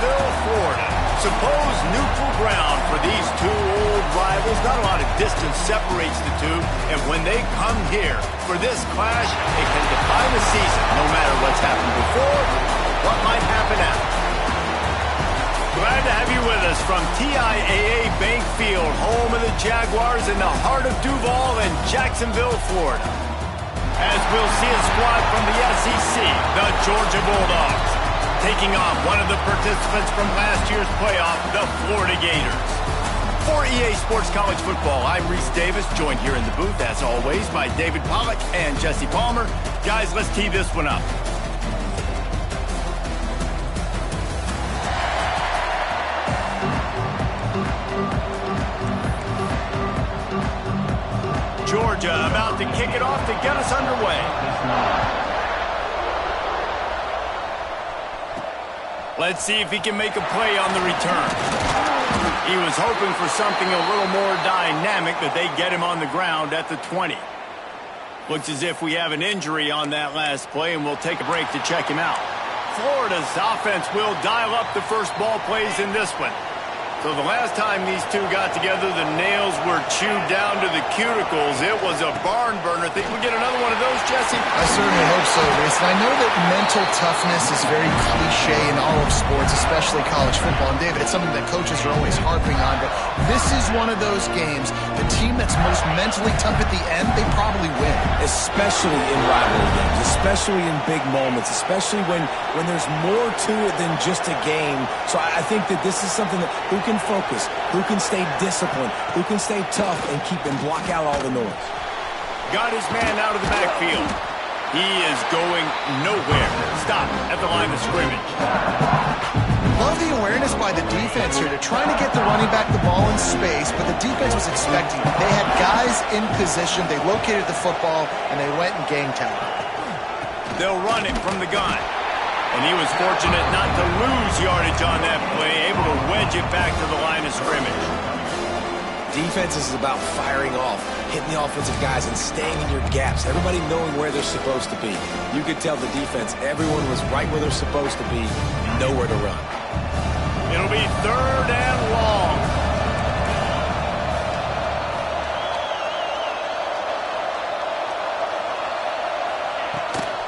Jacksonville, Florida. Supposed neutral ground for these two old rivals. Not a lot of distance separates the two, and when they come here for this clash, it can define a season, no matter what's happened before or what might happen after. Glad to have you with us from TIAA Bank Field, home of the Jaguars in the heart of Duval and Jacksonville, Florida. As we'll see a squad from the SEC, the Georgia Bulldogs, taking on one of the participants from last year's playoff, the Florida Gators. For EA Sports College Football, I'm Reese Davis, joined here in the booth, as always, by David Pollack and Jesse Palmer. Guys, let's tee this one up. Georgia about to kick it off to get us underway. Let's see if he can make a play on the return. He was hoping for something a little more dynamic, but they get him on the ground at the 20. Looks as if we have an injury on that last play, and we'll take a break to check him out. Florida's offense will dial up the first ball plays in this one. So the last time these two got together, the nails were chewed down to the cuticles. It was a barn burner. Think we get another one of those, Jesse? I certainly hope so, Reese. And I know that mental toughness is very cliche in all of sports, especially college football. And David, it's something that coaches are always harping on. But this is one of those games, the team that's most mentally tough at the end, they probably win. Especially in rivalry games, especially in big moments, especially when there's more to it than just a game. So I think that this is something that who can focus, who can stay disciplined, who can stay tough and keep and block out all the noise. Got his man out of the backfield. He is going nowhere. Stop at the line of scrimmage. Love the awareness by the defense here. They're trying to get the running back the ball in space, but the defense was expecting it. They had guys in position. They located the football, and they went and gang tackle. They'll run it from the gun. And he was fortunate not to lose yardage on that play, able to wedge it back to the line of scrimmage. Defense is about firing off, hitting the offensive guys and staying in your gaps, everybody knowing where they're supposed to be. You could tell the defense, everyone was right where they're supposed to be, nowhere to run. It'll be 3rd and long.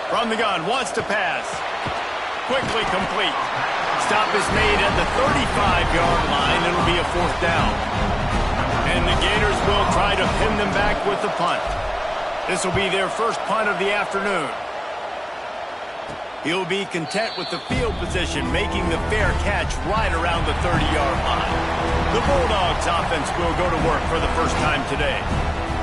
From the gun, wants to pass. Quickly complete. Stop is made at the 35-yard line. It'll be a 4th down. And the Gators will try to pin them back with the punt. This will be their first punt of the afternoon. He'll be content with the field position, making the fair catch right around the 30-yard line. The Bulldogs offense will go to work for the first time today.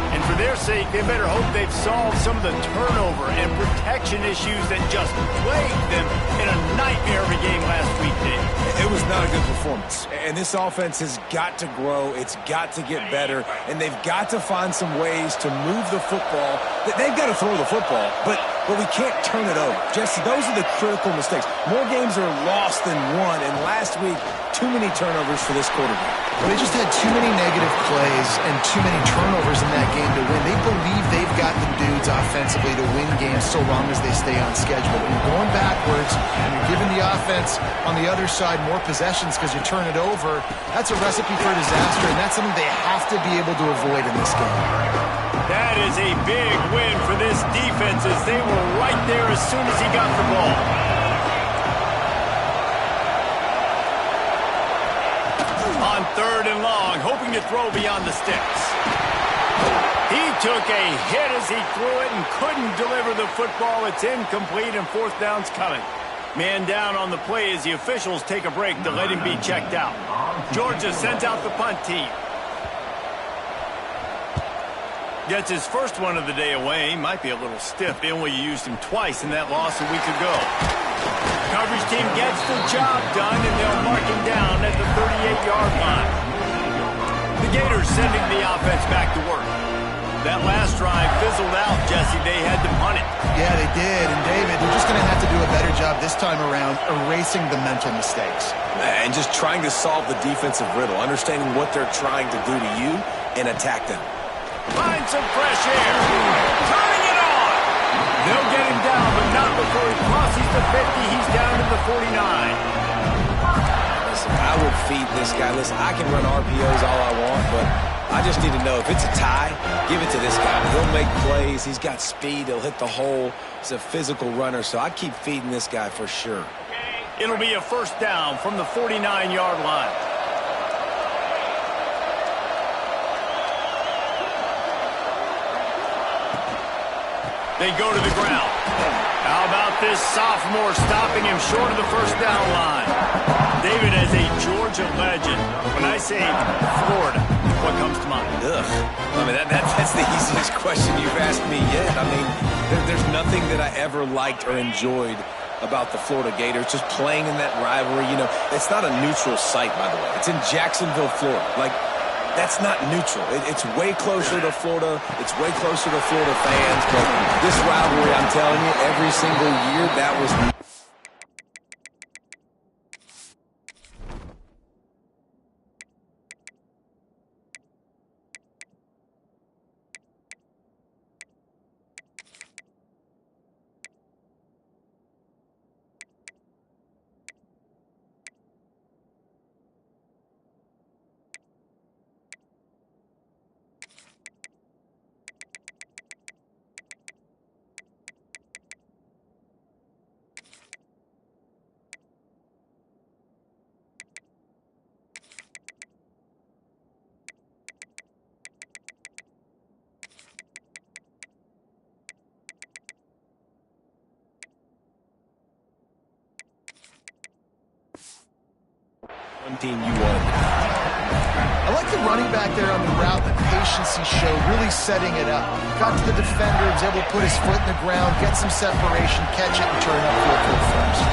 And for their sake, they better hope they've solved some of the turnover and protection issues that just plagued them in a nightmare of a game last week, Dave. It was not a good performance. And this offense has got to grow. It's got to get better. And they've got to find some ways to move the football. They've got to throw the football, but we can't turn it over. Jesse, those are the critical mistakes. More games are lost than won, and last week, too many turnovers for this quarterback. Well, they just had too many negative plays and too many turnovers in that game to win. They believe they've got the dudes offensively to win games so long as they stay on schedule. When you're going backwards and you're giving the offense on the other side more possessions because you turn it over, that's a recipe for disaster, and that's something they have to be able to avoid in this game. That is a big win for this defense as they were right there as soon as he got the ball. On 3rd and long, hoping to throw beyond the sticks. He took a hit as he threw it and couldn't deliver the football. It's incomplete and 4th down's coming. Man down on the play as the officials take a break to let him be checked out. Georgia sends out the punt team. Gets his first one of the day away. He might be a little stiff. They only used him twice in that loss a week ago. Coverage team gets the job done, and they'll mark him down at the 38-yard line. The Gators sending the offense back to work. That last drive fizzled out, Jesse. They had to punt it. Yeah, they did. And, David, they're just going to have to do a better job this time around erasing the mental mistakes. And just trying to solve the defensive riddle, understanding what they're trying to do to you and attack them. Find some fresh air. Turning it on. They'll get him down, but not before he crosses the 50. He's down to the 49. I would feed this guy. Listen, I can run RPOs all I want, but I just need to know if it's a tie, give it to this guy. He'll make plays. He's got speed. He'll hit the hole. He's a physical runner, so I keep feeding this guy for sure. It'll be a first down from the 49-yard line. They go to the ground. How about this sophomore stopping him short of the first down line? David, as a Georgia legend, when I say Florida, what comes to mind? Ugh. I mean, that's the easiest question you've asked me yet. I mean, there's nothing that I ever liked or enjoyed about the Florida Gators, just playing in that rivalry. You know, it's not a neutral site, by the way. It's in Jacksonville, Florida. Like, that's not neutral. It's way closer to Florida. It's way closer to Florida fans. But this rivalry, I'm telling you, every single year, that was... team you want. I like the running back there on the route, the patience he showed, really setting it up. Got to the defender, was able to put his foot in the ground, get some separation, catch it, and turn upfield for the first.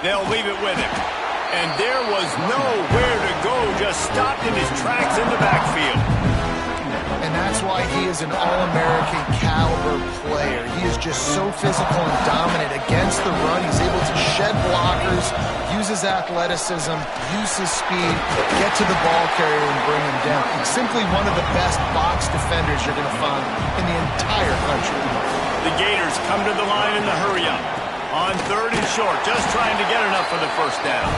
They'll leave it with him. And there was nowhere to go, just stopped in his tracks in the backfield. And that's why he is an All-American caliber player. He is just so physical and dominant against the run. He's able to shed blockers, use his athleticism, use his speed, get to the ball carrier and bring him down. He's simply one of the best box defenders you're going to find in the entire country. The Gators come to the line in the hurry-up. On third and short, just trying to get enough for the first down.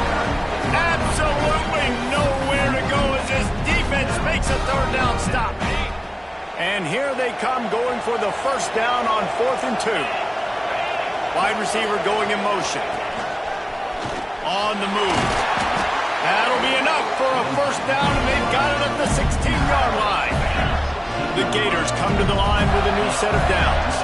Absolutely nowhere to go as this defense makes a third down stop. And here they come going for the first down on 4th and 2. Wide receiver going in motion. On the move. That'll be enough for a first down, and they've got it at the 16-yard line. The Gators come to the line with a new set of downs.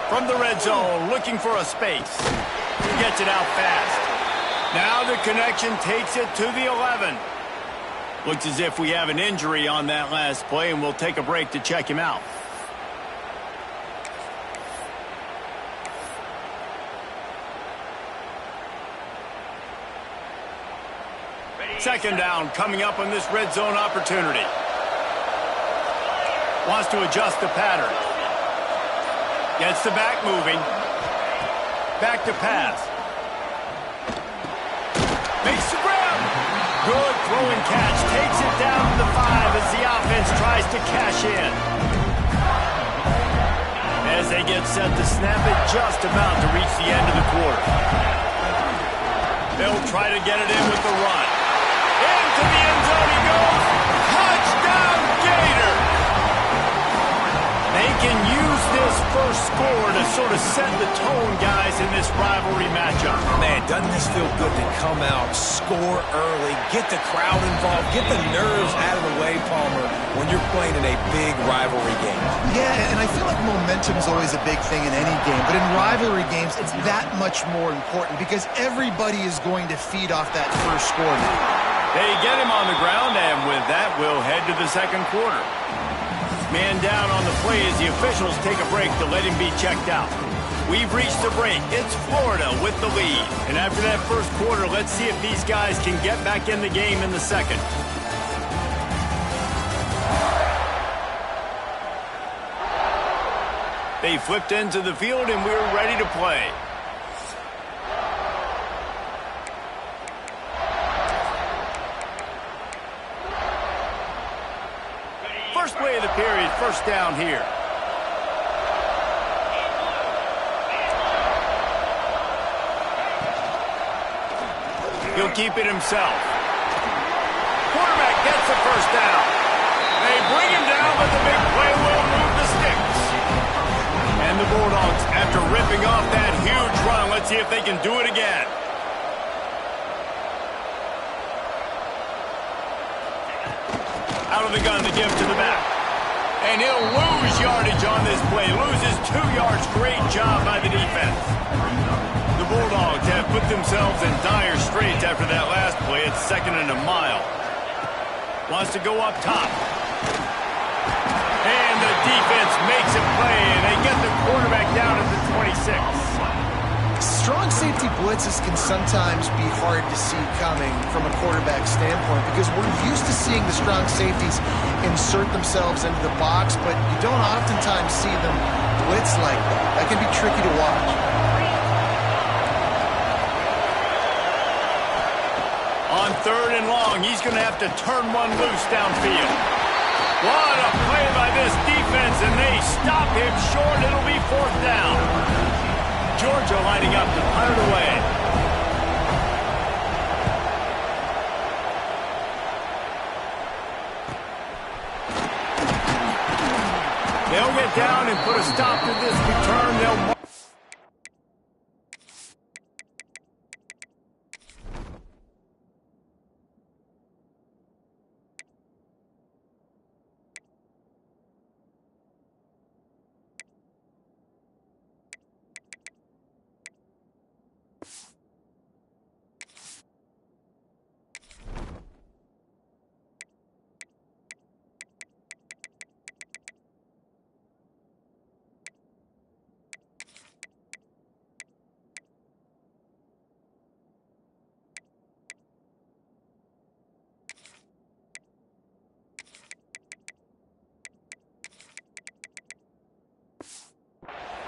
From the red zone, looking for a space. He gets it out fast. Now the connection takes it to the 11. Looks as if we have an injury on that last play, and we'll take a break to check him out. Second down coming up on this red zone opportunity. Wants to adjust the pattern. Gets the back moving. Back to pass. Makes the grab. Good throw and catch. Takes it down to the 5 as the offense tries to cash in. As they get set to snap it, just about to reach the end of the quarter. They'll try to get it in with the run. Into the end zone he goes. Touchdown, Gators! They can use this first score to sort of set the tone, guys, in this rivalry matchup. Man, doesn't this feel good to come out, score early, get the crowd involved, get the nerves out of the way, Palmer, when you're playing in a big rivalry game? Yeah, and I feel like momentum is always a big thing in any game, but in rivalry games, it's that much more important because everybody is going to feed off that first score now. They get him on the ground, and with that, we'll head to the second quarter. Man down on the play as the officials take a break to let him be checked out. We've reached the break. It's Florida with the lead. And after that first quarter, let's see if these guys can get back in the game in the second. They flipped into the field, and we're ready to play. First play of the period, first down here. He'll keep it himself. Quarterback gets the first down. They bring him down, but the big play will move the sticks. And the Bulldogs, after ripping off that huge run, let's see if they can do it again. Out of the gun to give to the back. And he'll lose yardage on this play. Loses 2 yards. Great job by the defense. The Bulldogs have put themselves in dire straits after that last play. It's 2nd and a mile. Wants to go up top. And the defense makes a play, and they get the quarterback down at the 26. Strong safety blitzes can sometimes be hard to see coming from a quarterback standpoint because we're used to seeing the strong safeties insert themselves into the box, but you don't oftentimes see them blitz like that. That can be tricky to watch. On 3rd and long, he's going to have to turn one loose downfield. What a play by this defense, and they stop him short. It'll be 4th down. Georgia lining up to punt it away. They'll get down and put a stop to this return. They'll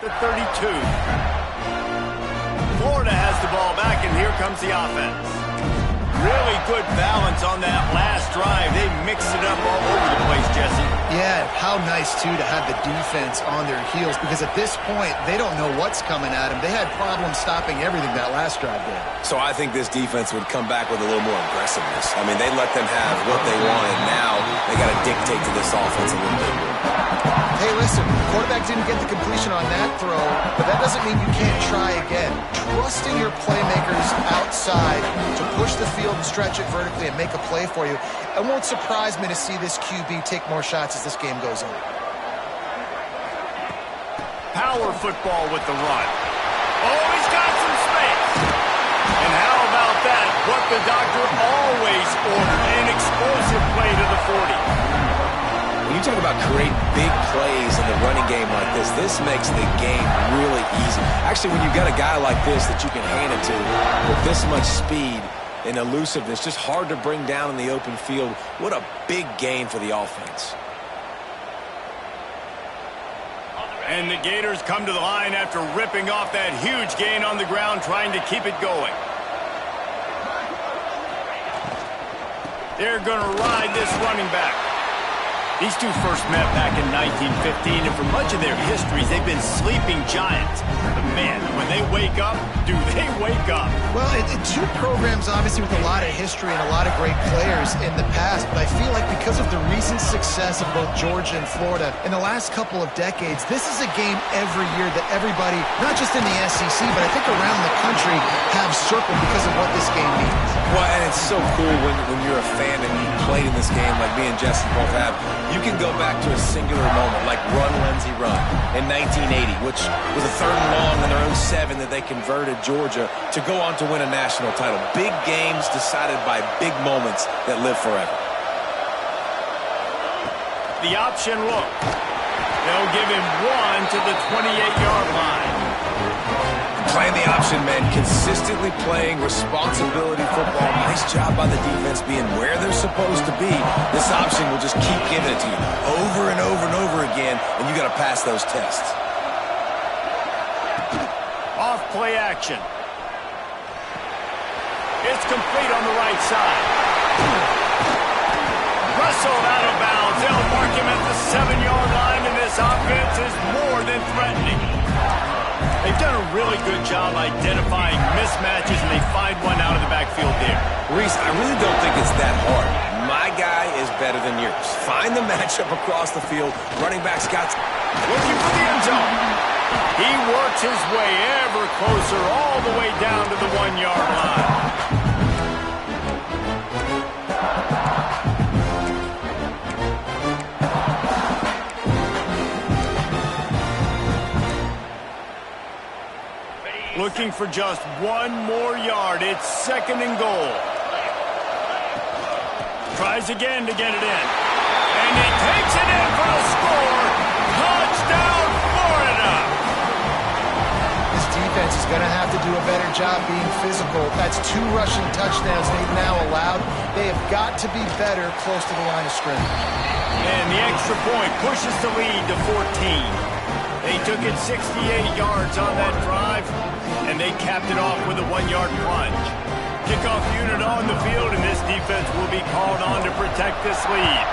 the 32. Florida has the ball back, and here comes the offense. Really good balance on that last drive. They mixed it up all over the place, Jesse. Yeah, how nice, too, to have the defense on their heels because at this point, they don't know what's coming at them. They had problems stopping everything that last drive did. So I think this defense would come back with a little more aggressiveness. I mean, they let them have what they wanted. Now they got to dictate to this offense a little bit more. Hey, listen, the quarterback didn't get the completion on that throw, but that doesn't mean you can't try again. Trusting your playmakers outside to push the field and stretch it vertically and make a play for you. It won't surprise me to see this QB take more shots as this game goes on. Power football with the run. Oh, he's got some space. And how about that? What the doctor always ordered, an explosive play to the 40. When you talk about create big plays in the running game like this makes the game really easy. Actually, when you've got a guy like this that you can hand it to with this much speed and elusiveness, just hard to bring down in the open field, what a big gain for the offense. And the Gators come to the line after ripping off that huge gain on the ground, trying to keep it going. They're going to ride this running back. These two first met back in 1915, and for much of their histories, they've been sleeping giants. But man, when they wake up, do they wake up? Well, two programs, obviously, with a lot of history and a lot of great players in the past, but I feel like because of the recent success of both Georgia and Florida in the last couple of decades, this is a game every year that everybody, not just in the SEC, but I think around the country, have circled because of what this game means. Well, and it's so cool when you're a fan and you played in this game like me and Jesse both have. You can go back to a singular moment like Run, Lindsey, Run in 1980, which was a 3rd and long in their own 7 that they converted Georgia to go on to win a national title. Big games decided by big moments that live forever. The option look. They'll give him 1 to the 28-yard line. Playing the option, man, consistently playing responsibility football. Nice job by the defense being where they're supposed to be. This option will just keep giving it to you over and over and over again, and you got to pass those tests. Off play action. It's complete on the right side. Russell out of bounds. They'll mark him at the and threatening. They've done a really good job identifying mismatches, and they find one out of the backfield there. Reese, I really don't think it's that hard. My guy is better than yours. Find the matchup across the field. Running back's got looking for the end zone. He works his way ever closer all the way down to the 1-yard line. Looking for just one more yard. It's 2nd and goal. Tries again to get it in. And he takes it in for the score. Touchdown, Florida! This defense is going to have to do a better job being physical. That's 2 rushing touchdowns they've now allowed. They have got to be better close to the line of scrimmage. And the extra point pushes the lead to 14. They took it 68 yards on that drive, and they capped it off with a 1-yard plunge. Kickoff unit on the field, and this defense will be called on to protect this lead.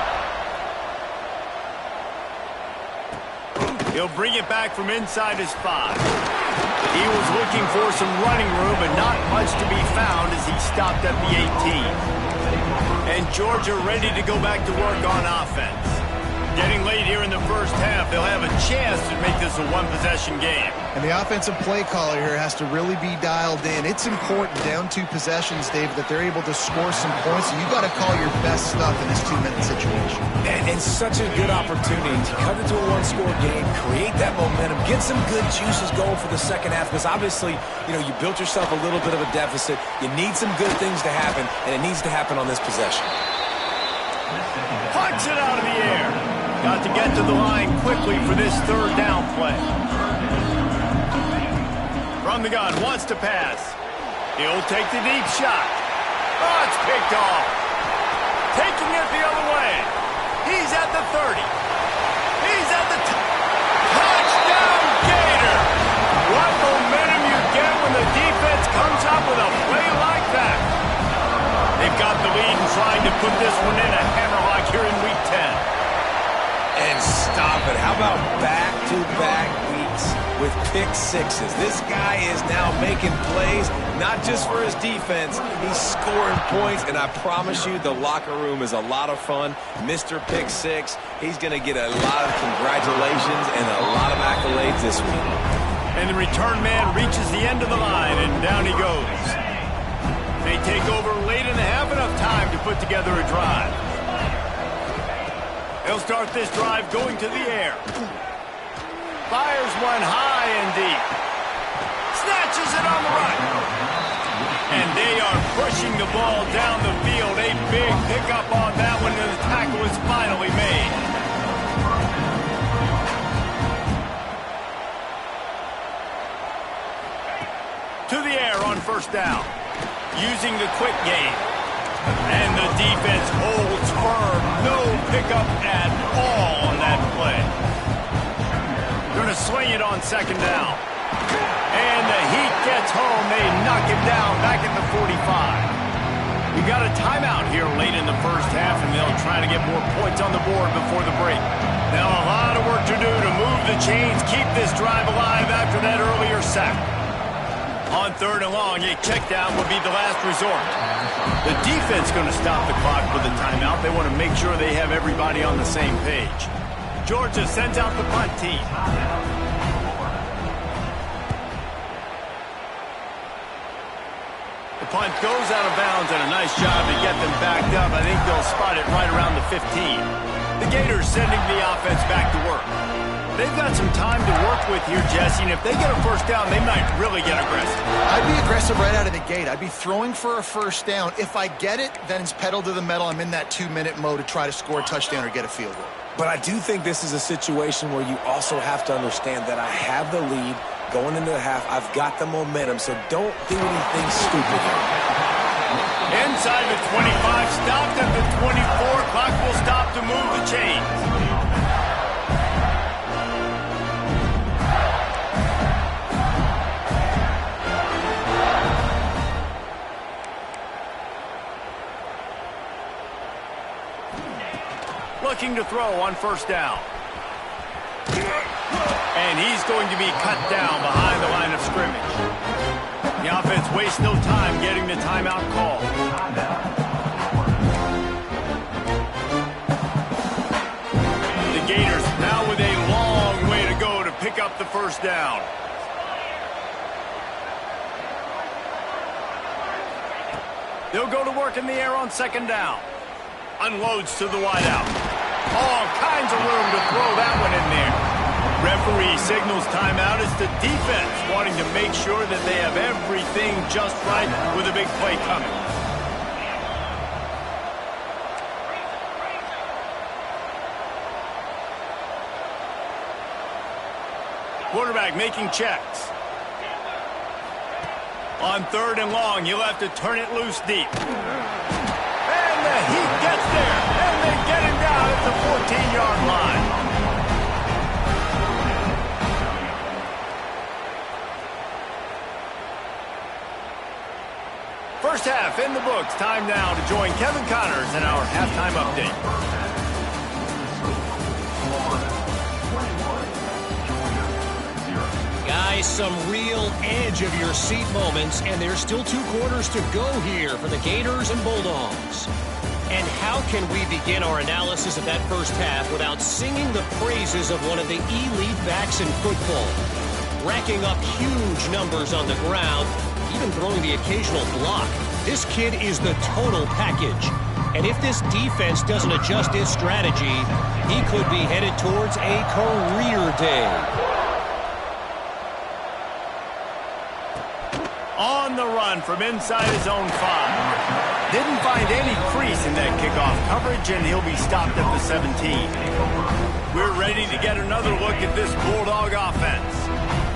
He'll bring it back from inside his 5. He was looking for some running room, but not much to be found as he stopped at the 18. And Georgia ready to go back to work on offense. Getting late here in the first half, they'll have a chance to make this a 1-possession game. And the offensive play caller here has to really be dialed in. It's important down 2 possessions, David, that they're able to score some points. And you've got to call your best stuff in this 2-minute situation. And such a good opportunity to cut into a 1-score game, create that momentum, get some good juices going for the second half. Because obviously, you built yourself a little bit of a deficit. You need some good things to happen, and it needs to happen on this possession. Punch it out of the air. Got to get to the line quickly for this 3rd down play. From the gun, wants to pass. He'll take the deep shot. Oh, it's picked off. Taking it the other way. He's at the 30. He's at the touchdown Gator. What momentum you get when the defense comes up with a play like that. They've got the lead and trying to put this one in a hammerlock here in week 10. And stop it. How about back-to-back weeks with pick-6s? This guy is now making plays, not just for his defense. He's scoring points, and I promise you the locker room is a lot of fun. Mr. Pick-6, he's going to get a lot of congratulations and a lot of accolades this week. And the return man reaches the end of the line, and down he goes. They take over late in the half, enough time to put together a drive. He'll start this drive going to the air. Fires one high and deep. Snatches it on the right. And they are pushing the ball down the field. A big pickup on that one, and the tackle is finally made. To the air on 1st down. Using the quick game. And the defense holds firm. No pickup at all on that play. Going to swing it on 2nd down. And the heat gets home. They knock him down back at the 45. We got a timeout here late in the first half, and they'll try to get more points on the board before the break. Now a lot of work to do to move the chains, keep this drive alive after that earlier sack. On 3rd and long, a check down would be the last resort. The defense going to stop the clock with a timeout. They want to make sure they have everybody on the same page. Georgia sends out the punt team. The punt goes out of bounds, and a nice job to get them backed up. I think they'll spot it right around the 15. The Gators sending the offense back to work. They've got some time to work with here, Jesse, and if they get a 1st down, they might really get aggressive. I'd be aggressive right out of the gate. I'd be throwing for a 1st down. If I get it, then it's pedal to the metal. I'm in that 2-minute mode to try to score a touchdown or get a field goal. But I do think this is a situation where you also have to understand that I have the lead going into the half. I've got the momentum, so don't do anything stupid here. Inside the 25, stopped at the 24. Clock will stop to move the chains. Looking to throw on 1st down. And he's going to be cut down behind the line of scrimmage. The offense wastes no time getting the timeout call. The Gators now with a long way to go to pick up the first down. They'll go to work in the air on second down. Unloads to the wideout. All kinds of room to throw that one in there. Referee signals timeout as the defense wanting to make sure that they have everything just right with a big play coming. Quarterback making checks. On third and long, you'll have to turn it loose deep. And the Heat gets there, and they get him down at the 14-yard line. First half in the books. Time now to join Kevin Connors in our halftime update. Guys, some real edge-of-your-seat moments, and there's still 2 quarters to go here for the Gators and Bulldogs. And how can we begin our analysis of that first half without singing the praises of one of the elite backs in football? Racking up huge numbers on the ground, even throwing the occasional block. This kid is the total package. And if this defense doesn't adjust its strategy, he could be headed towards a career day. On the run from inside his own 5. Didn't find any crease in that kickoff coverage, and he'll be stopped at the 17. We're ready to get another look at this Bulldog offense.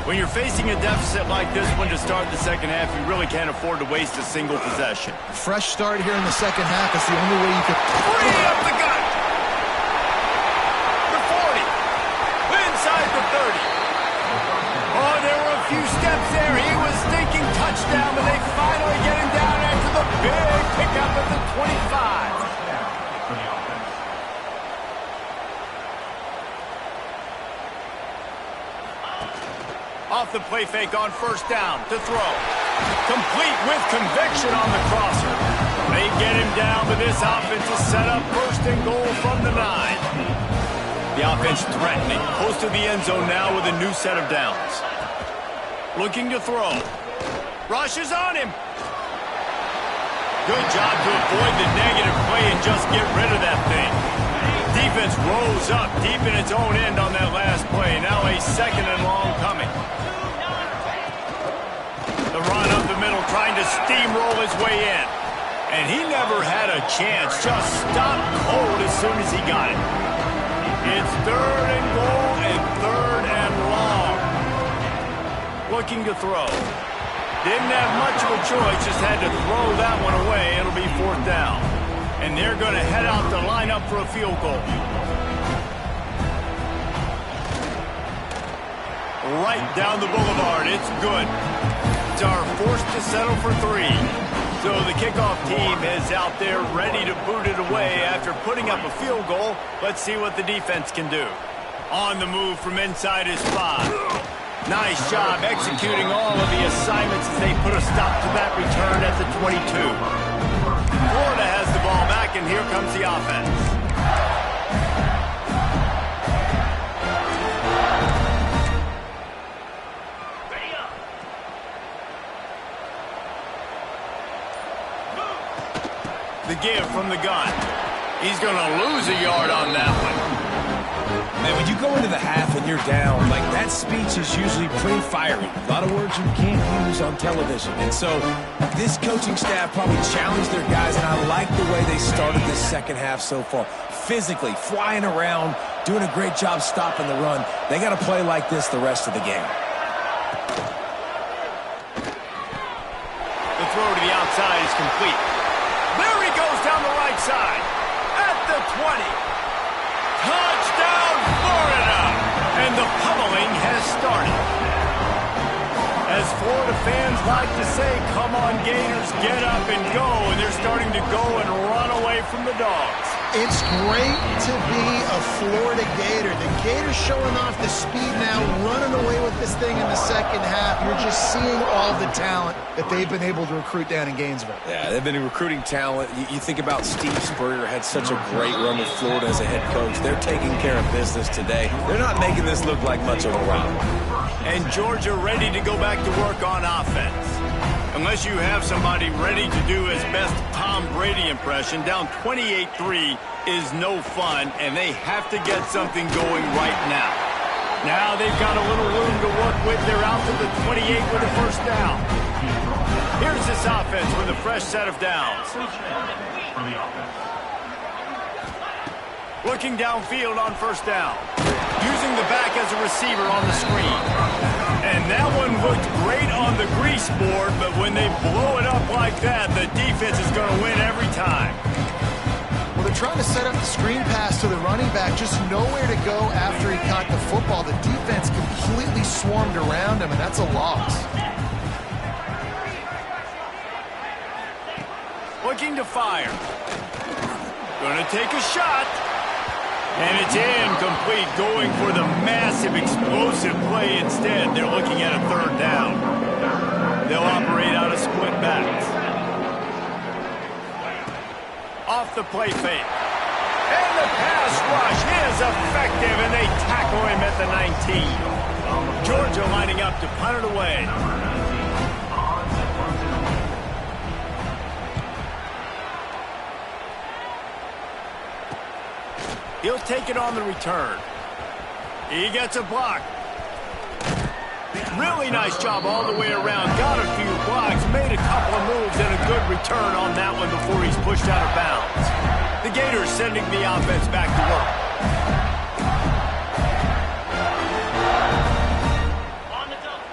When you're facing a deficit like this one to start the second half, you really can't afford to waste a single possession. Fresh start here in the second half is the only way you could... Free up the gut! The 40. Inside the 30. Oh, there were a few steps there. He was thinking touchdown, but they finally get him down after the big pickup at the 25. Off the play fake on first down to throw. Complete with conviction on the crosser. They get him down, but this offense is set up first and goal from the 9. The offense threatening, close to the end zone now with a new set of downs. Looking to throw. Rushes on him. Good job to avoid the negative play and just get rid of that thing. Defense rose up deep in its own end on that last play. Now a second and long coming. The run up the middle, trying to steamroll his way in. And he never had a chance. Just stopped cold as soon as he got it. It's third and goal and third and long. Looking to throw. Didn't have much of a choice, just had to throw that one away. It'll be fourth down. And they're going to head out to line up for a field goal. Right down the boulevard. It's good. It's our forced to settle for 3. So the kickoff team is out there ready to boot it away after putting up a field goal. Let's see what the defense can do. On the move from inside his 5. Nice job executing all of the assignments as they put a stop to that return at the 22. Florida has the ball back, and here comes the offense. The give from the gun. He's going to lose a yard on that one. Man, when you go into the half and you're down, like that speech is usually pretty fiery. A lot of words you can't use on television. And so this coaching staff probably challenged their guys, and I like the way they started this second half so far. Physically, flying around, doing a great job stopping the run. They got to play like this the rest of the game. The throw to the outside is complete. There he goes down the right side at the 20. Touchdown, Florida! And the pummeling has started. As Florida fans like to say, come on, Gators, get up and go. And they're starting to go and run away from the Dogs. It's great to be a Florida Gator. The Gators showing off the speed now, running away with this thing in the second half. You're just seeing all the talent that they've been able to recruit down in Gainesville. Yeah, they've been recruiting talent. You think about Steve Spurrier had such a great run with Florida as a head coach. They're taking care of business today. They're not making this look like much of a rival. And Georgia ready to go back to work on offense. Unless you have somebody ready to do his best Tom Brady impression, down 28-3 is no fun, and they have to get something going right now. Now they've got a little room to work with. They're out to the 28 with a first down. Here's this offense with a fresh set of downs. Looking downfield on first down. Using the back as a receiver on the screen. And that one looked great on the grease board, but when they blow it up like that, the defense is going to win every time. Well, they're trying to set up the screen pass to the running back, just nowhere to go after he caught the football. The defense completely swarmed around him, and that's a loss. Looking to fire. Going to take a shot. And it's incomplete, going for the massive explosive play instead. They're looking at a third down. They'll operate out of split backs. Off the play fake. And the pass rush is effective, and they tackle him at the 19. Georgia lining up to punt it away. He'll take it on the return. He gets a block. Really nice job all the way around. Got a few blocks, made a couple of moves, and a good return on that one before he's pushed out of bounds. The Gators sending the offense back to work. On the double.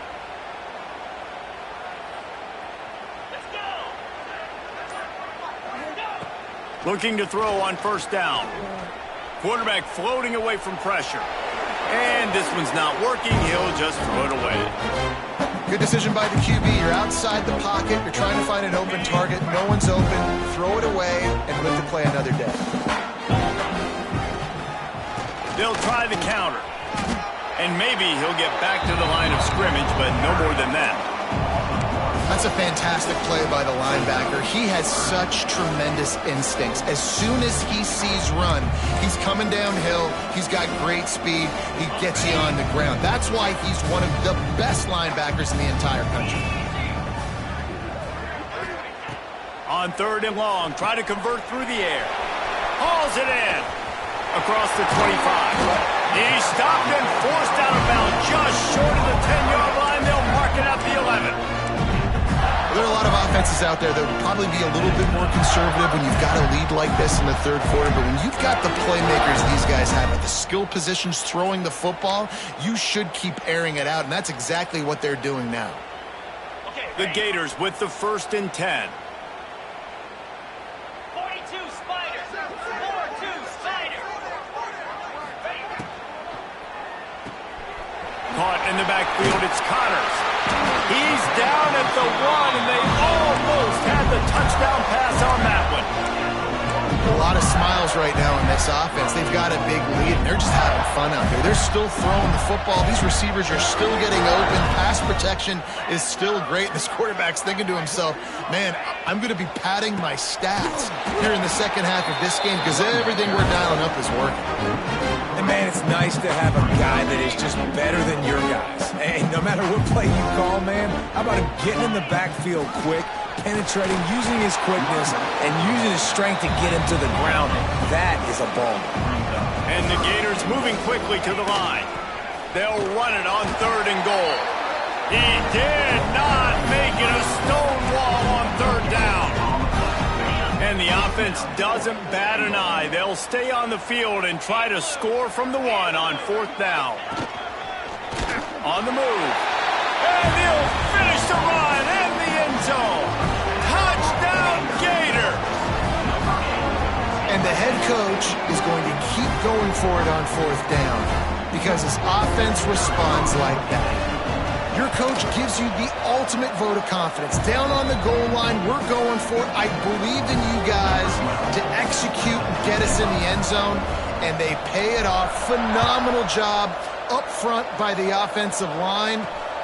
Let's go. Looking to throw on first down. Quarterback floating away from pressure. And this one's not working. He'll just throw it away. Good decision by the QB. You're outside the pocket. You're trying to find an open target. No one's open. Throw it away and live to play another day. They'll try the counter. And maybe he'll get back to the line of scrimmage, but no more than that. That's a fantastic play by the linebacker. He has such tremendous instincts. As soon as he sees run, he's coming downhill. He's got great speed. He gets you on the ground. That's why he's one of the best linebackers in the entire country. On third and long, try to convert through the air. Hauls it in. Across the 25. He's stopped and forced out of bounds just short of the 10-yard line. They'll mark it at the 11. There are a lot of offenses out there that would probably be a little bit more conservative when you've got a lead like this in the third quarter. But when you've got the playmakers these guys have at the skill positions throwing the football, you should keep airing it out. And that's exactly what they're doing now. The Gators with the 1st and 10. 42 Spiders. 4-2 Spiders. Caught in the backfield, it's Connors. He's down at the 1, and they almost had the touchdown pass on that one. A lot of smiles right now in this offense. They've got a big lead, and they're just having fun out there. They're still throwing the football. These receivers are still getting open. Pass protection is still great. This quarterback's thinking to himself, man, I'm going to be padding my stats here in the second half of this game because everything we're dialing up is working. And, man, it's nice to have a guy that is just better than your guys. And no matter what play you call, man, how about him getting in the backfield quick, penetrating, using his quickness, and using his strength to get him to the ground. That is a ball. And the Gators moving quickly to the line. They'll run it on 3rd and goal. He did not make it a stone wall on 3rd down. And the offense doesn't bat an eye. They'll stay on the field and try to score from the 1 on 4th down. On the move. And he'll finish the run in the end zone. Touchdown, Gator! And the head coach is going to keep going for it on 4th down because his offense responds like that. Your coach gives you the ultimate vote of confidence. Down on the goal line, we're going for it. I believe in you guys to execute and get us in the end zone. and they pay it off. Phenomenal job up front by the offensive line.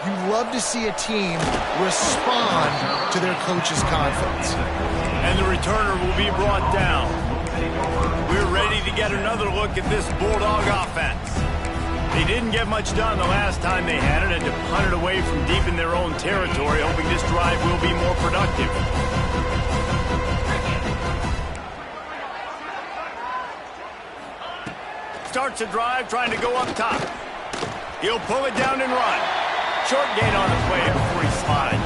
You love to see a team respond to their coach's confidence. And the returner will be brought down. We're ready to get another look at this Bulldog offense. They didn't get much done the last time they had it, and to punt it away from deep in their own territory, hoping this drive will be more productive. Starts a drive trying to go up top. He'll pull it down and run. Short gain on the play before he slides.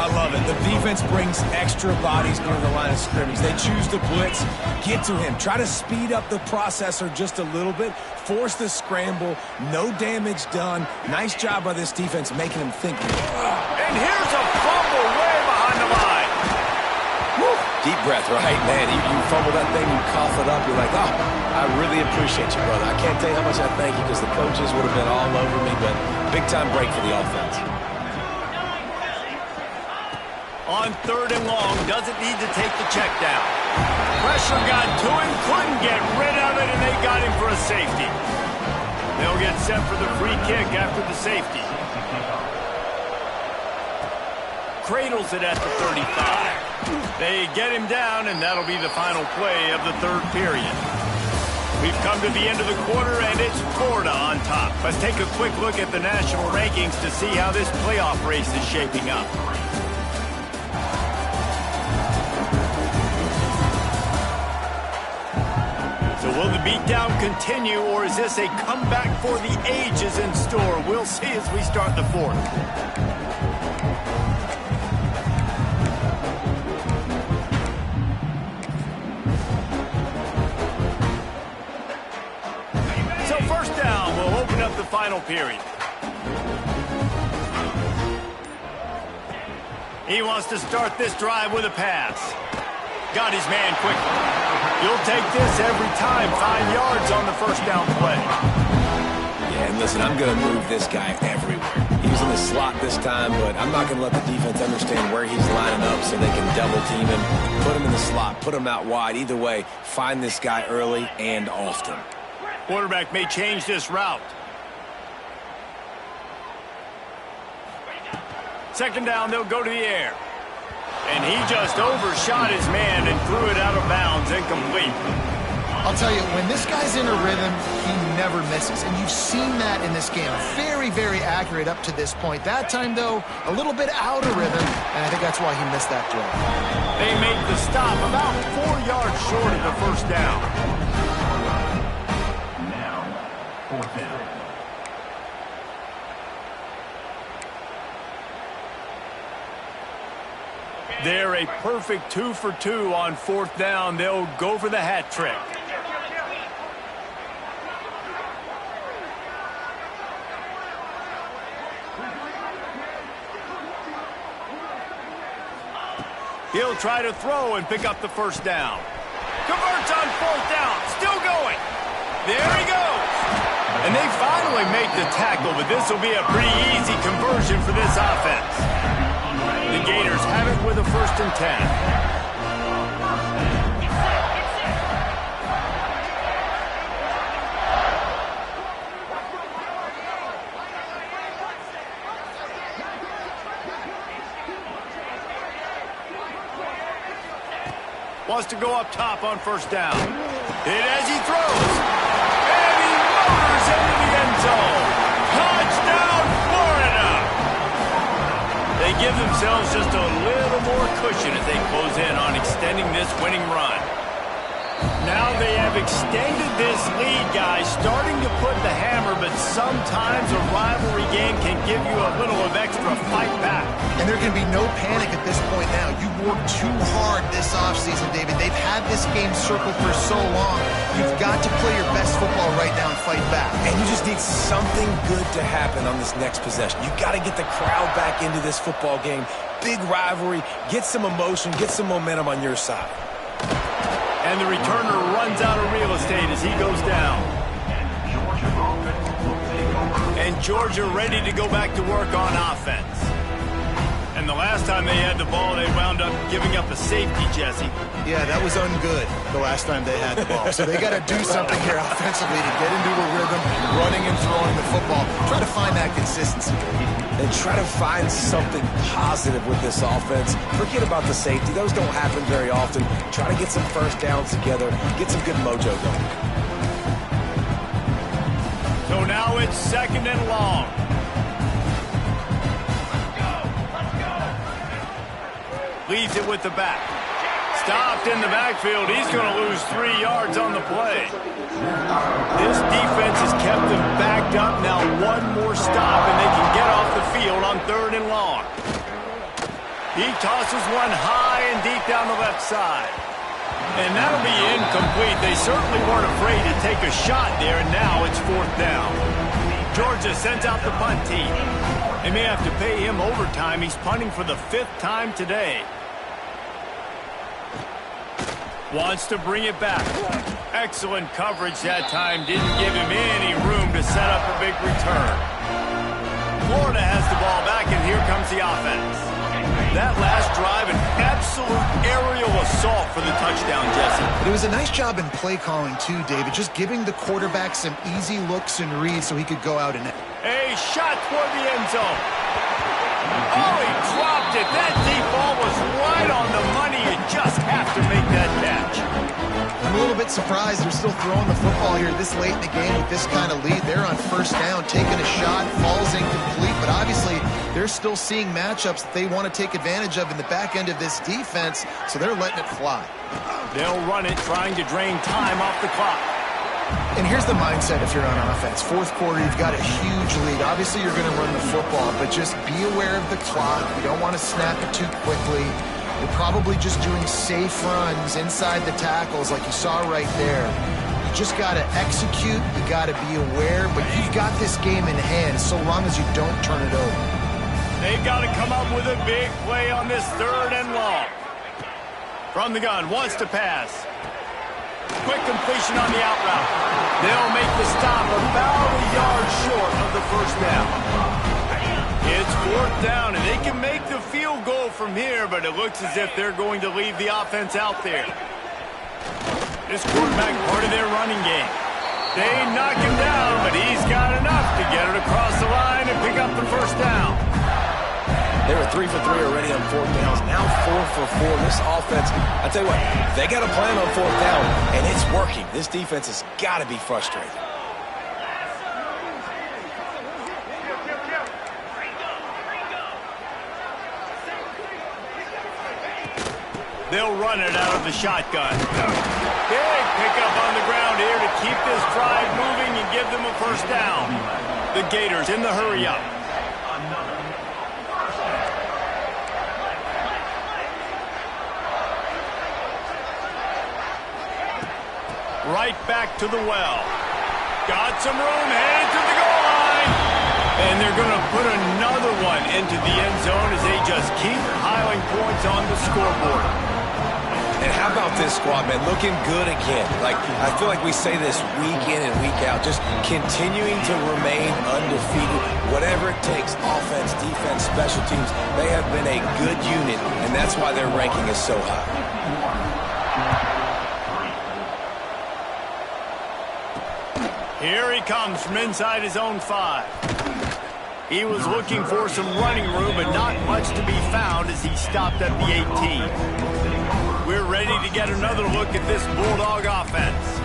I love it. The defense brings extra bodies near the line of scrimmage. They choose to blitz, get to him, try to speed up the processor just a little bit, force the scramble, no damage done. Nice job by this defense making him think. And here's a fumble way behind the line. Woo. Deep breath, right, man? You fumble that thing, you cough it up, you're like, oh, I really appreciate you, brother. I can't tell you how much I thank you because the coaches would have been all over me, but big-time break for the offense. On 3rd and long, doesn't need to take the check down. Pressure got to him, couldn't get rid of it, and they got him for a safety. They'll get set for the free kick after the safety. Cradles it at the 35. They get him down, and that'll be the final play of the 3rd period. We've come to the end of the quarter, and it's Florida on top. Let's take a quick look at the national rankings to see how this playoff race is shaping up. So will the beatdown continue, or is this a comeback for the ages in store? We'll see as we start the 4th. So 1st down, we'll open up the final period. He wants to start this drive with a pass. Got his man quickly. You'll take this every time. 5 yards on the 1st down play. Yeah, and listen, I'm going to move this guy everywhere. He's in the slot this time, but I'm not going to let the defense understand where he's lining up so they can double team him. Put him in the slot, put him out wide. Either way, find this guy early and often. Quarterback may change this route. 2nd down, they'll go to the air. And he just overshot his man and threw it out of bounds, incomplete. I'll tell you, when this guy's in a rhythm, he never misses. And you've seen that in this game. Very, very accurate up to this point. That time, though, a little bit out of rhythm, and I think that's why he missed that throw. They make the stop about 4 yards short of the 1st down. Now, 4th down. They're a perfect 2 for 2 on 4th down. They'll go for the hat trick. He'll try to throw and pick up the 1st down. Converts on 4th down. Still going. There he goes. And they finally make the tackle, but this will be a pretty easy conversion for this offense. The Gators have it with a 1st and 10. Wants to go up top on 1st down. Hit as he throws. And he motors into the end zone. Touchdown, Florida! They give themselves just a little more cushion as they close in on extending this winning run. Now they have extended this lead, guys, starting to put the hammer, but sometimes a rivalry game can give you a little of extra fight back. And there can be no panic at this point now. You've worked too hard this offseason, David. They've had this game circled for so long. You've got to play your best football right now and fight back. And you just need something good to happen on this next possession. You got to get the crowd back into this football game. Big rivalry. Get some emotion. Get some momentum on your side. And the returner runs out of real estate as he goes down. And Georgia ready to go back to work on offense. And the last time they had the ball, they wound up giving up a safety, Jesse. Yeah, that was ungood the last time they had the ball. So they got to do something here offensively to get into a rhythm, running and throwing the football. Try to find that consistency. And try to find something positive with this offense. Forget about the safety. Those don't happen very often. Try to get some first downs together. Get some good mojo going. So now it's 2nd and long. Leads it with the back. Stopped in the backfield. He's going to lose 3 yards on the play. This defense has kept them backed up. Now one more stop, and they can get off the field on 3rd and long. He tosses one high and deep down the left side. And that'll be incomplete. They certainly weren't afraid to take a shot there, and now it's 4th down. Georgia sends out the punt team. They may have to pay him overtime. He's punting for the 5th time today. Wants to bring it back. Excellent coverage that time. Didn't give him any room to set up a big return. Florida has the ball back, and here comes the offense. That last drive, an absolute aerial assault for the touchdown, Jesse. But it was a nice job in play calling, too, David. Just giving the quarterback some easy looks and reads so he could go out and... A shot toward the end zone. Oh, he dropped it. That deep ball was right on the money. You just have to make that catch. I'm a little bit surprised they're still throwing the football here this late in the game with this kind of lead. They're on 1st down, taking a shot, falls incomplete, but obviously they're still seeing matchups that they want to take advantage of in the back end of this defense, so they're letting it fly. They'll run it, trying to drain time off the clock. And here's the mindset if you're on offense. 4th quarter, you've got a huge lead. Obviously, you're going to run the football, but just be aware of the clock. You don't want to snap it too quickly. You're probably just doing safe runs inside the tackles like you saw right there. You just got to execute. You got to be aware, but you've got this game in hand so long as you don't turn it over. They've got to come up with a big play on this 3rd and long. From the gun, wants to pass. Quick completion on the out route. They'll make the stop about a yard short of the 1st down. It's 4th down, and they can make the field goal from here, but it looks as if they're going to leave the offense out there. This quarterback part of their running game. They knock him down, but he's got enough to get it across the line and pick up the 1st down. They were 3 for 3 already on 4th downs. Now 4 for 4. This offense, I tell you what, they got a plan on 4th down, and it's working. This defense has got to be frustrated. They'll run it out of the shotgun. Big pickup on the ground here to keep this drive moving and give them a 1st down. The Gators in the hurry-up. Right back to the well. Got some room, headed to the goal line. And they're going to put another one into the end zone as they just keep piling points on the scoreboard. And how about this squad, man? Looking good again. I feel like we say this week in and week out, just continuing to remain undefeated. Whatever it takes, offense, defense, special teams, they have been a good unit, and that's why their ranking is so high. Here he comes from inside his own 5. He was looking for some running room, but not much to be found as he stopped at the 18. We're ready to get another look at this Bulldog offense.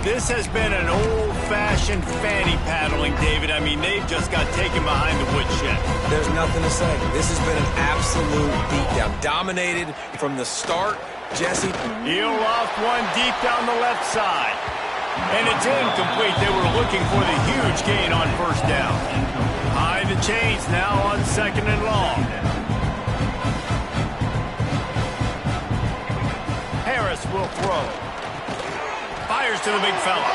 This has been an old-fashioned fanny paddling, David. I mean, they've just got taken behind the woodshed. There's nothing to say. This has been an absolute beatdown. Dominated from the start. Jesse. He'll loft one deep down the left side. And it's incomplete. They were looking for the huge gain on 1st down. High the chains now on 2nd and long. Harris will throw. Fires to the big fella.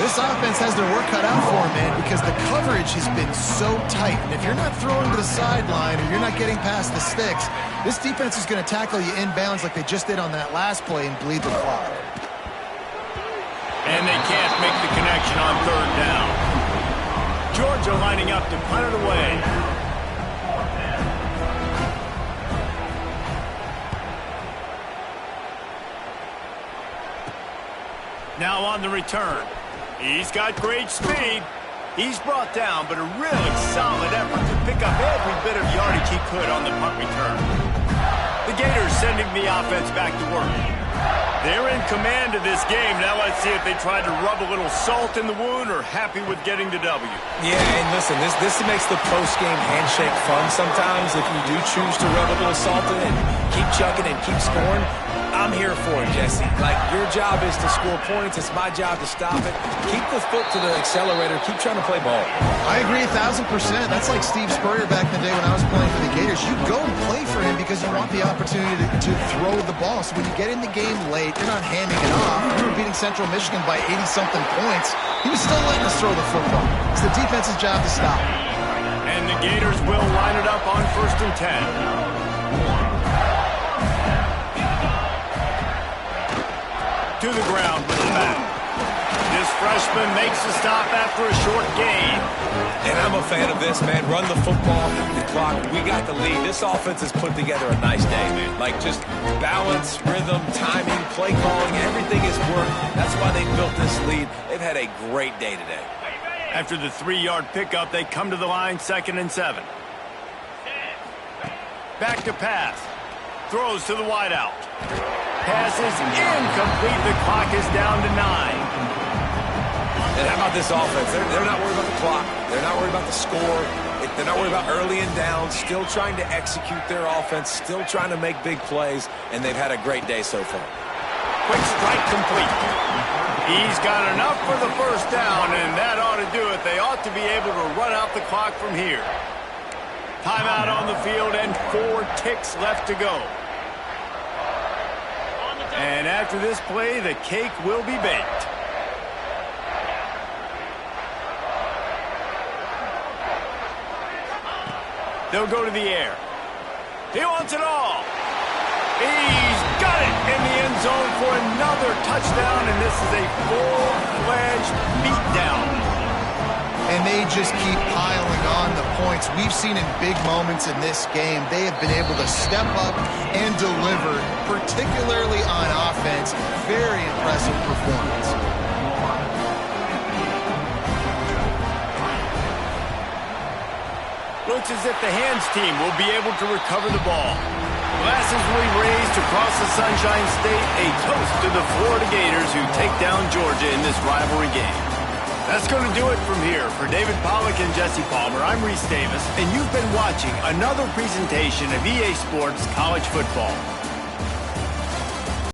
This offense has their work cut out for them, man, because the coverage has been so tight. And if you're not throwing to the sideline or you're not getting past the sticks, this defense is going to tackle you inbounds like they just did on that last play and bleed the clock. And they can't make the connection on 3rd down. Georgia lining up to punt it away. Now on the return. He's got great speed. He's brought down, but a really solid effort to pick up every bit of yardage he could on the punt return. The Gators sending the offense back to work. They're in command of this game. Now let's see if they try to rub a little salt in the wound or happy with getting the W. Yeah, and listen, this makes the post-game handshake fun sometimes. If you do choose to rub a little salt in it, keep chucking and keep scoring, I'm here for it, Jesse. Like, your job is to score points. It's my job to stop it. Keep the foot to the accelerator. Keep trying to play ball. I agree 1,000%. That's like Steve Spurrier back in the day when I was playing for the Gators. You go and play for him because you want the opportunity to throw the ball. So when you get in the game late, you're not handing it off. We were beating Central Michigan by 80-something points. He was still letting us throw the football. It's the defense's job to stop. And the Gators will line it up on 1st and 10. To the ground with the bat. This freshman makes the stop after a short gain. And I'm a fan of this, man. Run the football, the clock. We got the lead. This offense has put together a nice day, man. Like, just balance, rhythm, timing, play calling, everything has worked. That's why they built this lead. They've had a great day today. After the 3-yard pickup, they come to the line 2nd and 7. Back to pass. Throws to the wideout. Pass is incomplete. The clock is down to 9. And how about this offense? They're not worried about the clock. They're not worried about the score. They're not worried about early and down. Still trying to execute their offense. Still trying to make big plays. And they've had a great day so far. Quick strike complete. He's got enough for the first down, and that ought to do it. They ought to be able to run out the clock from here. Timeout on the field and 4 ticks left to go. And after this play, the cake will be baked. They'll go to the air. He wants it all. He's got it in the end zone for another touchdown, and this is a full-fledged beatdown. And they just keep piling on the points. We've seen in big moments in this game, they have been able to step up and deliver, particularly on offense. Very impressive performance. Looks as if the hands team will be able to recover the ball. Glasses will be raised across the Sunshine State, a toast to the Florida Gators who take down Georgia in this rivalry game. That's going to do it from here. For David Pollack and Jesse Palmer, I'm Reese Davis, and you've been watching another presentation of EA Sports College Football.